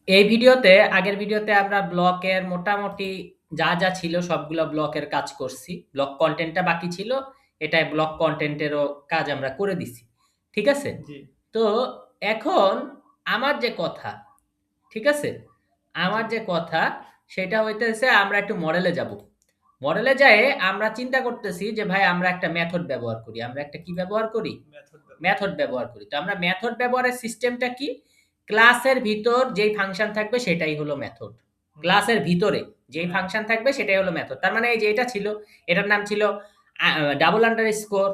এই ভিডিওতে আগের ভিডিওতে আমরা ব্লকের মোটামুটি যা ছিল সবগুলা ব্লকের কাজ করছি। ব্লক কনটেন্টটা বাকি ছিল। এটায় ব্লক কনটেন্টেরও কাজ আমরা করে দিছি। ঠিক আছে? জি, তো এখন আমার যে কথা, ঠিক আছে? জি, আমার যে কথা সেটা হইতেছে আমরা একটু মডেলে যাব। মডেলে যেয়ে আমরা চিন্তা করতেছি যে ভাই আমরা একটা মেথড ব্যবহার করি। আমরা একটা কি ব্যবহার করি? মেথড ব্যবহার মেথড করি। ব্যবহার করি। তো আমরা মেথড ব্যবহারের সিস্টেমটা কি? ক্লাসের ভিতর যেই ফাংশন থাকবে সেটাই হলো মেথড। হুম, ক্লাসের ভিতরে যেই হ্যাঁ, ফাংশন থাকবে সেটাই হলো মেথড। তার মানে এই যে এটা ছিল, এটার নাম ছিল ডাবল আন্ডারস্কোর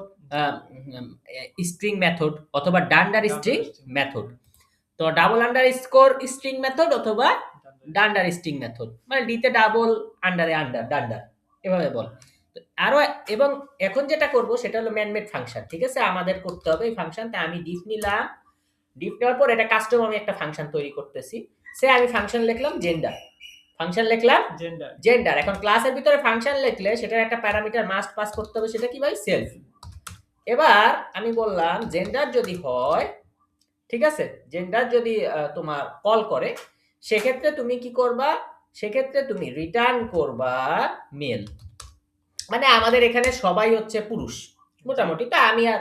জি, স্ট্রিং মেথড অথবা ডান্ডার ডান্ডার স্ট্রিং স্ট্রিং মেথড, মেথড। হ্যাঁ, তো ডাবল আন্ডারস্কোর স্ট্রিং মেথড অথবা ডান্ডার স্ট্রিং, ডান্ডার স্ট্রিং মেথড, মানে ডিতে ডাবল, আন্ডারে আন্ডার, ডান্ডার, এভাবে বল। হ্যাঁ, তো আরো এবং এখন যেটা করব সেটা হলো ম্যানমেড ফাংশন। ঠিক আছে, আমাদের করতে হবে এই ফাংশনটা। আমি ডিফ নিলাম, ডিফ নেওয়ার পর এটা কাস্টম আমি একটা ফাংশন তৈরি করতেছি। সে আমি ফাংশন লিখলাম জেন্ডার, ফাংশন লিখলাম জেন্ডার, জেন্ডার। এখন ক্লাসের ভিতরে ফাংশন লিখলে সেটার একটা প্যারামিটার মাস্ট পাস করতে হবে, সেটা কি ভাই? সেলফ। এবার আমি বললাম জেন্ডার যদি হয়, ঠিক আছে, জেন্ডার যদি তোমার কল করে, সেক্ষেত্রে তুমি কি করবা? সেক্ষেত্রে তুমি রিটার্ন করবা মেল। মানে আমাদের এখানে সবাই হচ্ছে পুরুষ জি, মোটামুটি। তা আমি আর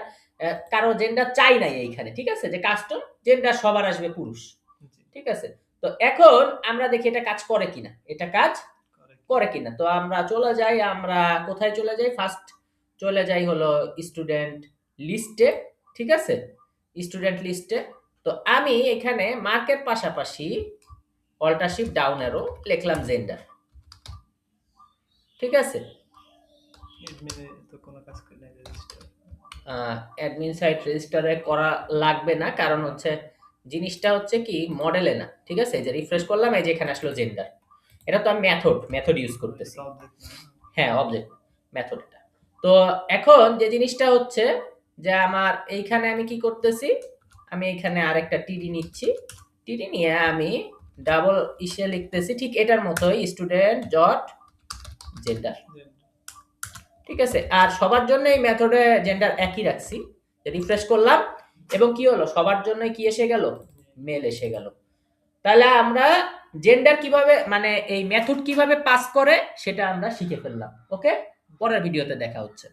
কারো জেন্ডার চাই নাই এইখানে। ঠিক আছে, যে কাস্টম জেন্ডার সবার আসবে পুরুষ। জি, ঠিক আছে, তো এখন আমরা দেখি এটা কাজ করে কিনা, এটা কাজ করে করে কিনা, কিনা। তো আমরা চলে যাই, আমরা কোথায় চলে যাই? ফার্স্ট চলে যাই হলো স্টুডেন্ট লিস্টে। ঠিক আছে, স্টুডেন্ট লিস্টে। তো আমি এখানে মার্কের পাশাপাশি অল্টার শিফট ডাউন অ্যারো লিখলাম জেন্ডার। ঠিক আছে, এডমিনে তো কোনো কাজ করে নাই রেজিস্টার, অ্যাডমিন সাইট রেজিস্টারে করা লাগবে না, কারণ হচ্ছে জিনিসটা হচ্ছে কি মডেলে না। ঠিক আছে, এই যে রিফ্রেশ করলাম, এই যে এখানে আসলো জেন্ডার। এটা তো আমি মেথড মেথড ইউজ এটা করতেছি। তো অবজেক্ট না, হ্যাঁ, অবজেক্ট মেথড এটা। তো এখন যে জিনিসটা হচ্ছে যে আমার এইখানে আমি কি করতেছি, আমি এখানে আরেকটা টিডি নিচ্ছি। টিডি নিয়ে আমি ডাবল ইসে লিখতেছি ঠিক এটার মতোই, স্টুডেন্ট ডট জেন্ডার। জেন্ডার, ঠিক আছে, আর সবার জন্য এই মেথডে জেন্ডার একই রাখছি। রিফ্রেশ করলাম এবং কি হলো, সবার জন্য কি এসে গেল? মেল এসে গেল। তাহলে আমরা জেন্ডার কিভাবে, মানে এই মেথড কিভাবে পাস করে সেটা আমরা শিখে ফেললাম। ওকে, পরের ভিডিওতে দেখা হচ্ছে।